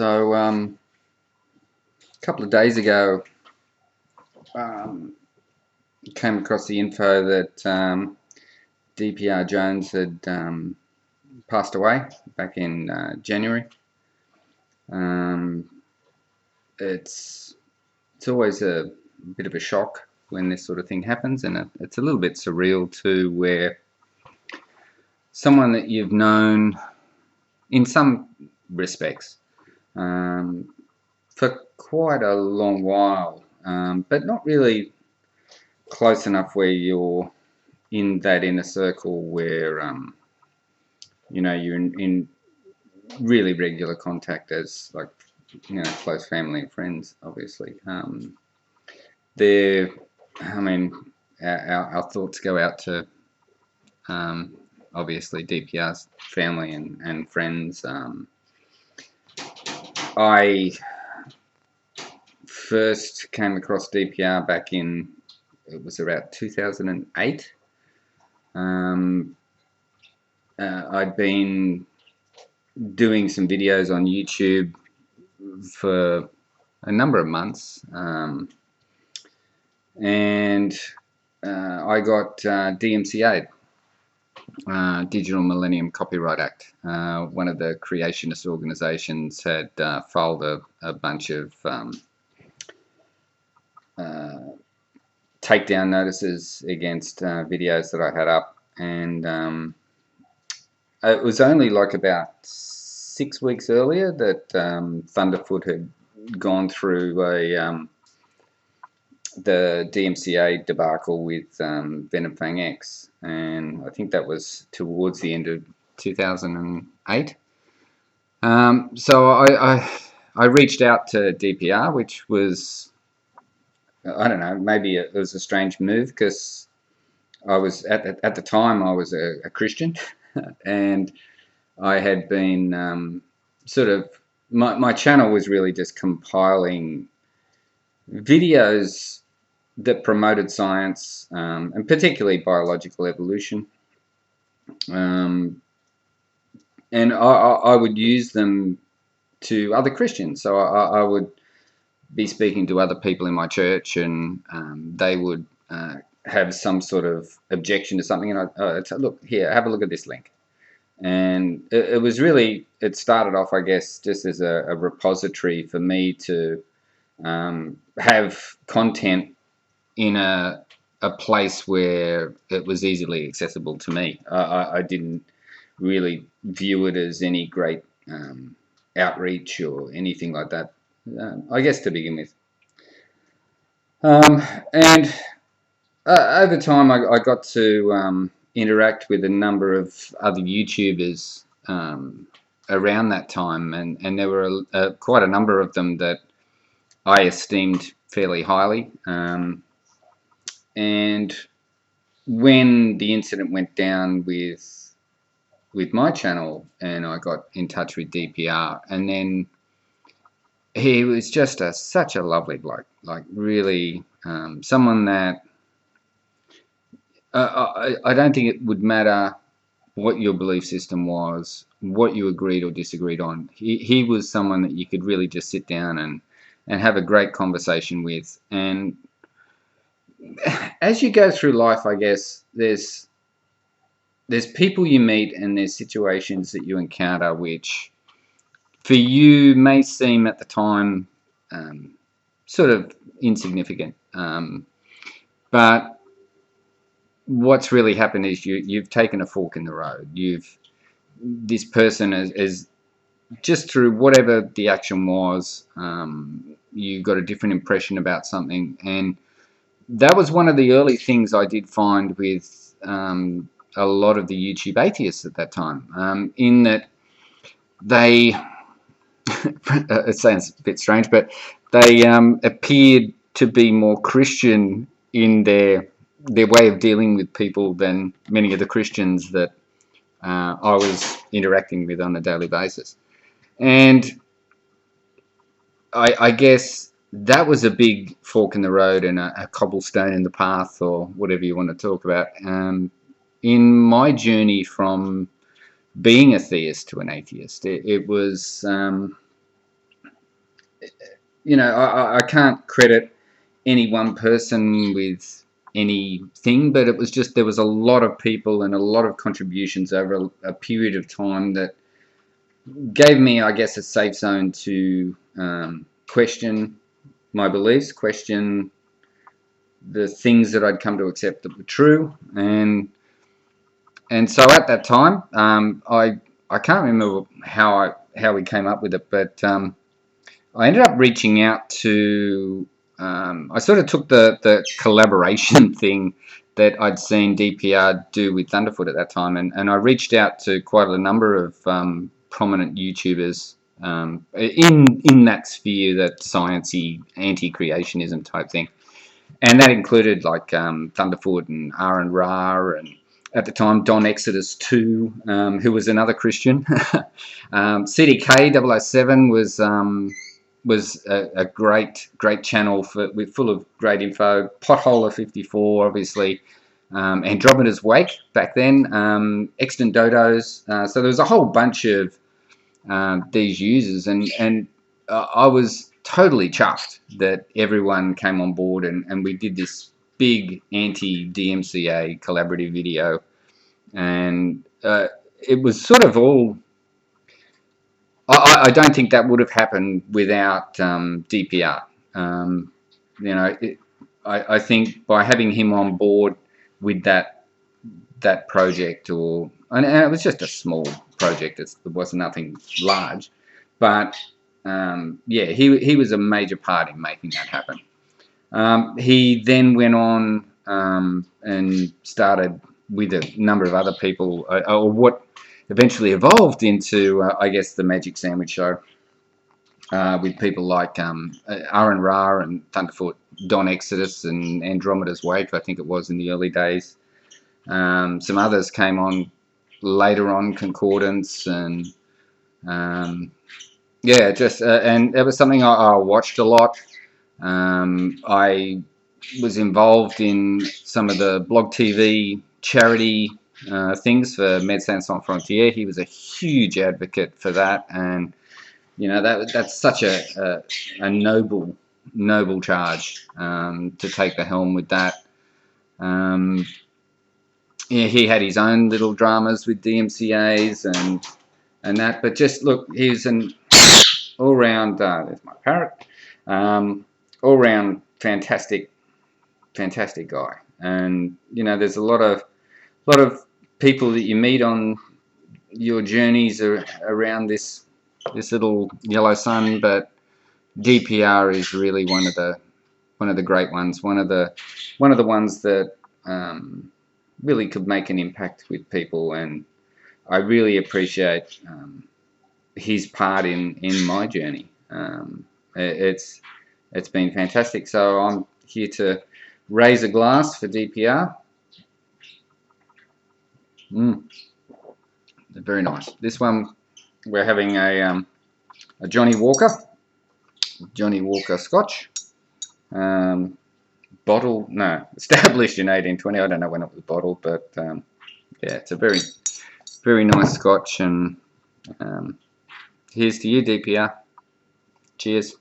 A couple of days ago, um, came across the info that DPR Jones had passed away back in January. Um, it's always a bit of a shock when this sort of thing happens, and it's a little bit surreal too, where someone that you've known in some respects for quite a long while, but not really close enough where you're in that inner circle where you're in really regular contact as, like, close family and friends. Obviously, there. I mean, our thoughts go out to obviously DPR's family and friends. I first came across DPR back in, it was about 2008. I'd been doing some videos on YouTube for a number of months, and I got DMCA'd, Digital Millennium Copyright Act. One of the creationist organisations had filed a bunch of takedown notices against videos that I had up, and it was only like about 6 weeks earlier that Thunderfoot had gone through the DMCA debacle with Venom Fang X, and I think that was towards the end of 2008. So I reached out to DPR, which was, I don't know, maybe it was a strange move, because I was at the time I was a Christian, and I had been sort of, my channel was really just compiling videos that promoted science, and particularly biological evolution, and I would use them to other Christians. So I would be speaking to other people in my church, and they would have some sort of objection to something, and I'd say, look, here, have a look at this link. And it was really, it started off, I guess, just as a repository for me to have content in a place where it was easily accessible to me. I didn't really view it as any great outreach or anything like that, I guess, to begin with. And over time, I got to interact with a number of other YouTubers around that time, and there were quite a number of them that I esteemed fairly highly. And when the incident went down with my channel, and I got in touch with DPR, and then he was just such a lovely bloke, like really someone that I don't think it would matter what your belief system was, what you agreed or disagreed on. He was someone that you could really just sit down and have a great conversation with. And as you go through life, I guess there's people you meet, and there's situations that you encounter which for you may seem at the time sort of insignificant, but what's really happened is you've taken a fork in the road. This person is just, through whatever the action was, you got a different impression about something. And that was one of the early things I did find with a lot of the YouTube atheists at that time, in that they it sounds a bit strange, but they appeared to be more Christian in their way of dealing with people than many of the Christians that I was interacting with on a daily basis. And I guess that was a big fork in the road and a cobblestone in the path, or whatever you want to talk about, in my journey from being a theist to an atheist. It was I can't credit any one person with anything, but it was just there was a lot of people and a lot of contributions over a period of time that gave me, I guess, a safe zone to question my beliefs, question the things that I'd come to accept that were true, and so at that time, I can't remember how we came up with it, but I ended up reaching out to. I sort of took the collaboration thing that I'd seen DPR do with Thunderfoot at that time, and I reached out to quite a number of prominent YouTubers in that sphere, that sciencey anti-creationism type thing, and that included like Thunderfoot and R and Ra, and at the time Don Exodus 2, who was another Christian. CDK 007 was a great channel full of great info. Potholer 54, obviously. Andromeda's Wake back then. Extant Dodos. So there was a whole bunch of these users, and I was totally chuffed that everyone came on board, and we did this big anti-DMCA collaborative video, and it was sort of all. I don't think that would have happened without DPR. I think by having him on board with that project, and it was just a small project. It was nothing large, but yeah, he was a major part in making that happen. He then went on and started with a number of other people, or what eventually evolved into, I guess, the Magic Sandwich Show, with people like R and Ra and Thunderfoot, Don Exodus and Andromeda's Wake, I think it was in the early days. Some others came on later on, Concordance, and yeah, just and it was something I watched a lot. I was involved in some of the blog TV charity things for Médecins Sans Frontières. He was a huge advocate for that, and that's such a noble charge to take the helm with that. Yeah, he had his own little dramas with DMCA's and that, but just look, he's an all-round. There's my parrot. All-round fantastic guy, and there's a lot of people that you meet on your journeys around this little yellow sun, but DPR is really one of the great ones, one of the ones that really could make an impact with people, and I really appreciate his part in my journey. It's been fantastic, so I'm here to raise a glass for DPR. Very nice. This one we're having a Johnny Walker Scotch, bottled, no, established in 1820. I don't know when it was bottled, but yeah, it's a very nice Scotch, and here's to you, DPR. Cheers.